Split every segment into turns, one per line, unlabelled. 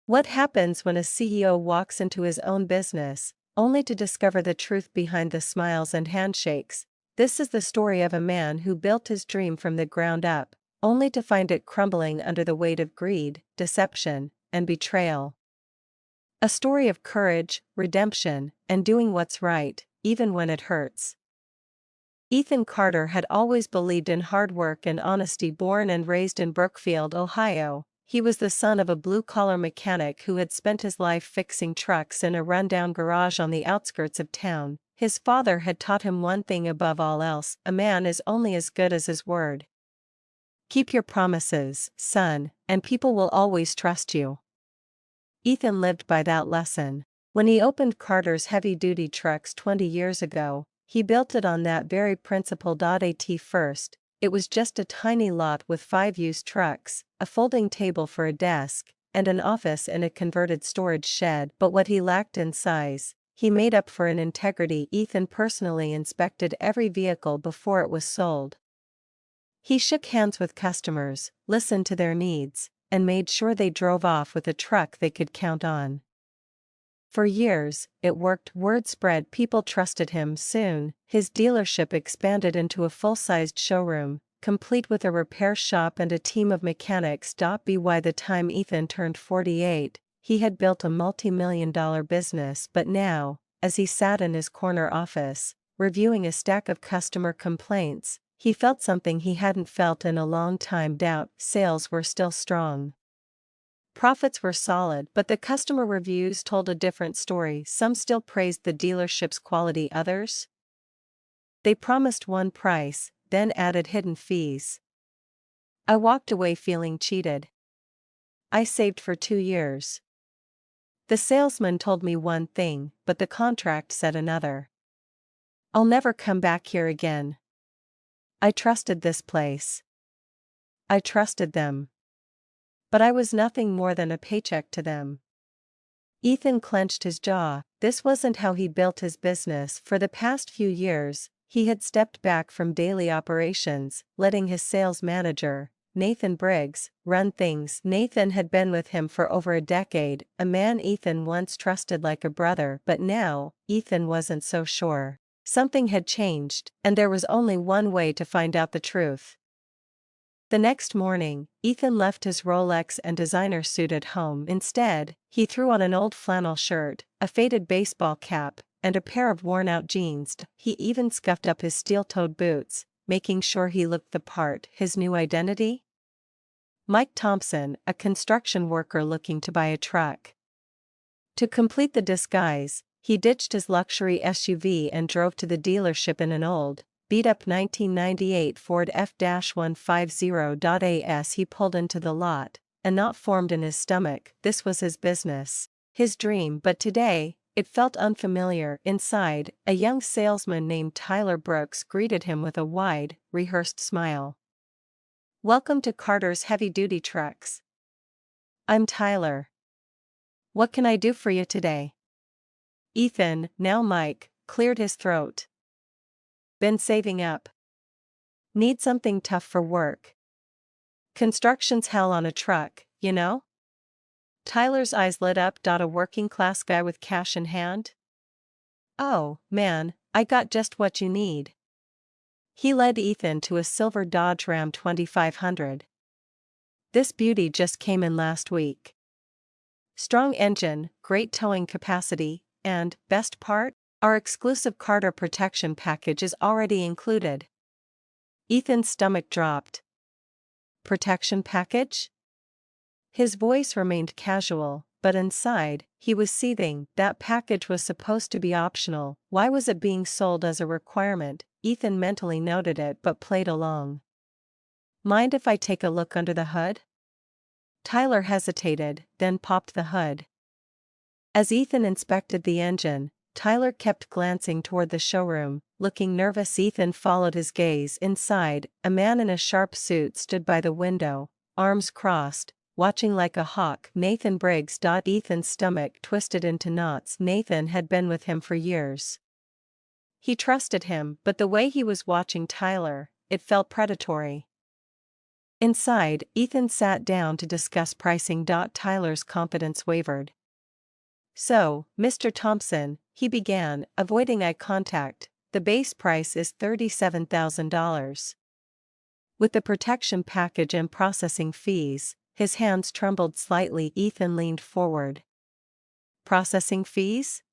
What happens when a CEO walks into his own business, only to discover the truth behind the smiles and handshakes? This is the story of a man who built his dream from the ground up, only to find it crumbling under the weight of greed, deception, and betrayal. A story of courage, redemption, and doing what's right, even when it hurts. Ethan Carter had always believed in hard work and honesty. Born and raised in Brookfield, Ohio, he was the son of a blue-collar mechanic who had spent his life fixing trucks in a rundown garage on the outskirts of town. His father had taught him one thing above all else: a man is only as good as his word. Keep your promises, son, and people will always trust you. Ethan lived by that lesson. When he opened Carter's heavy-duty trucks 20 years ago, he built it on that very principle. At first, it was just a tiny lot with 5 used trucks, a folding table for a desk, and an office in a converted storage shed. But what he lacked in size, he made up for in integrity. Ethan personally inspected every vehicle before it was sold. He shook hands with customers, listened to their needs, and made sure they drove off with a truck they could count on. For years, it worked. Word spread, people trusted him. Soon, his dealership expanded into a full-sized showroom, complete with a repair shop and a team of mechanics. By the time Ethan turned 48, he had built a multi-million-dollar business. But now, as he sat in his corner office, reviewing a stack of customer complaints, he felt something he hadn't felt in a long time. Doubt. Sales were still strong. Profits were solid, but the customer reviews told a different story. Some still praised the dealership's quality, others, they promised one price, then added hidden fees. I walked away feeling cheated. I saved for 2 years. The salesman told me one thing, but the contract said another. I'll never come back here again. I trusted this place. I trusted them. But I was nothing more than a paycheck to them. Ethan clenched his jaw. This wasn't how he built his business. For the past few years, he had stepped back from daily operations, letting his sales manager, Nathan Briggs, run things. Nathan had been with him for over a decade, a man Ethan once trusted like a brother. But now, Ethan wasn't so sure. Something had changed, and there was only one way to find out the truth. The next morning, Ethan left his Rolex and designer suit at home. Instead, he threw on an old flannel shirt, a faded baseball cap, and a pair of worn-out jeans. He even scuffed up his steel-toed boots, making sure he looked the part. His new identity? Mike Thompson, a construction worker looking to buy a truck. To complete the disguise, he ditched his luxury SUV and drove to the dealership in an old, beat-up 1998 Ford F-150. As he pulled into the lot, a knot formed in his stomach. This was his business, his dream. But today, it felt unfamiliar. Inside, a young salesman named Tyler Brooks greeted him with a wide, rehearsed smile. Welcome to Carter's Heavy-Duty Trucks. I'm Tyler. What can I do for you today? Ethan, now Mike, cleared his throat. Been saving up. Need something tough for work. Construction's hell on a truck, you know? Tyler's eyes lit up. A working-class guy with cash in hand? Oh, man, I got just what you need. He led Ethan to a silver Dodge Ram 2500. This beauty just came in last week. Strong engine, great towing capacity, and, best part, our exclusive Carter protection package is already included. Ethan's stomach dropped. Protection package? His voice remained casual, but inside, he was seething. That package was supposed to be optional. Why was it being sold as a requirement? Ethan mentally noted it but played along. Mind if I take a look under the hood? Tyler hesitated, then popped the hood. As Ethan inspected the engine, Tyler kept glancing toward the showroom, looking nervous. Ethan followed his gaze. Inside, a man in a sharp suit stood by the window, arms crossed, watching like a hawk. Nathan Briggs. Ethan's stomach twisted into knots. Nathan had been with him for years. He trusted him, but the way he was watching Tyler, it felt predatory. Inside, Ethan sat down to discuss pricing. Tyler's confidence wavered. "So, Mr. Thompson," he began, avoiding eye contact, "the base price is $37,000. With the protection package and processing fees." His hands trembled slightly. Ethan leaned forward. "Processing fees?"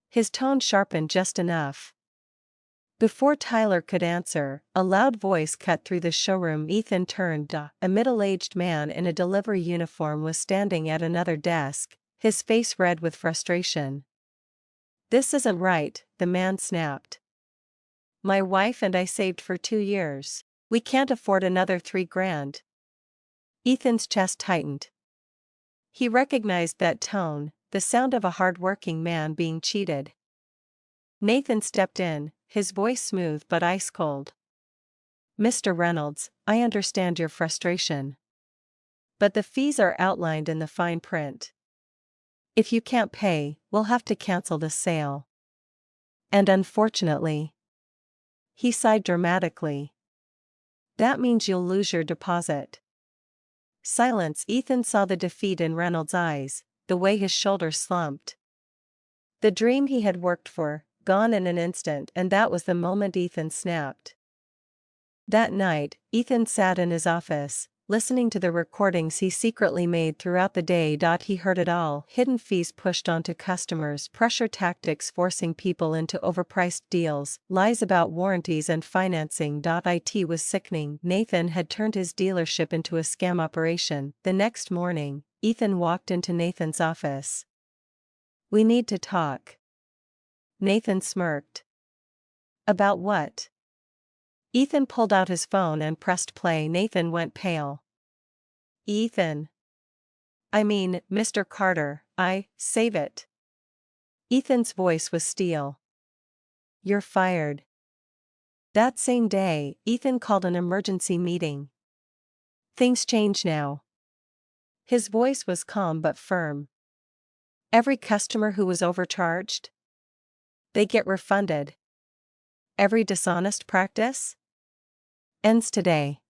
His tone sharpened just enough. Before Tyler could answer, a loud voice cut through the showroom. Ethan turned. A middle-aged man in a delivery uniform was standing at another desk, his face red with frustration. "This isn't right," the man snapped. "My wife and I saved for 2 years. We can't afford another $3,000. Ethan's chest tightened. He recognized that tone, the sound of a hard-working man being cheated. Nathan stepped in, his voice smooth but ice-cold. "Mr. Reynolds, I understand your frustration. But the fees are outlined in the fine print. If you can't pay, we'll have to cancel the sale. And unfortunately," he sighed dramatically, "that means you'll lose your deposit." Silence. Ethan saw the defeat in Reynolds' eyes, the way his shoulders slumped. The dream he had worked for, gone in an instant, and that was the moment Ethan snapped. That night, Ethan sat in his office, listening to the recordings he secretly made throughout the day. He heard it all: hidden fees pushed onto customers, pressure tactics forcing people into overpriced deals, lies about warranties and financing. It was sickening. Nathan had turned his dealership into a scam operation. The next morning, Ethan walked into Nathan's office. "We need to talk." Nathan smirked. "About what?" Ethan pulled out his phone and pressed play. Nathan went pale. "Ethan. I mean, Mr. Carter, save it." Ethan's voice was steel. "You're fired." That same day, Ethan called an emergency meeting. "Things change now." His voice was calm but firm. "Every customer who was overcharged? They get refunded. Every dishonest practice? Ends today.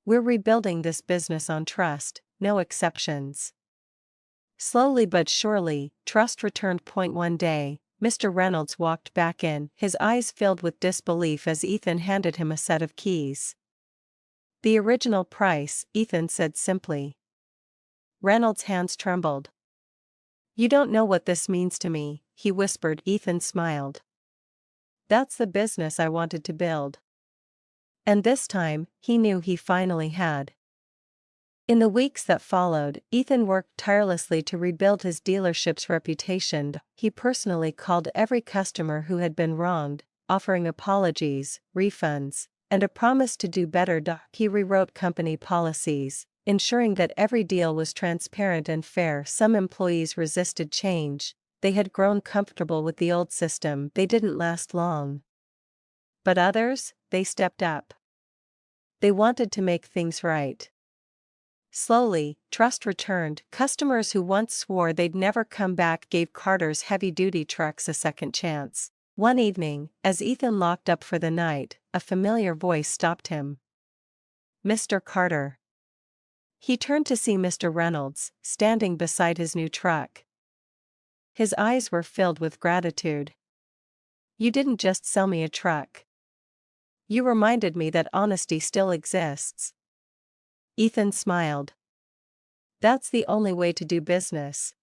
We're rebuilding this business on trust, no exceptions." Slowly but surely, trust returned. One day, Mr. Reynolds walked back in, his eyes filled with disbelief as Ethan handed him a set of keys. "The original price," Ethan said simply. Reynolds' hands trembled. "You don't know what this means to me," he whispered. Ethan smiled. "That's the business I wanted to build." And this time, he knew he finally had. In the weeks that followed, Ethan worked tirelessly to rebuild his dealership's reputation. He personally called every customer who had been wronged, offering apologies, refunds, and a promise to do better. He rewrote company policies, ensuring that every deal was transparent and fair. Some employees resisted change. They had grown comfortable with the old system. They didn't last long. But others, they stepped up. They wanted to make things right. Slowly, trust returned. Customers who once swore they'd never come back gave Carter's heavy-duty trucks a second chance. One evening, as Ethan locked up for the night, a familiar voice stopped him. "Mr. Carter." He turned to see Mr. Reynolds, standing beside his new truck. His eyes were filled with gratitude. "You didn't just sell me a truck. You reminded me that honesty still exists." Ethan smiled. "That's the only way to do business."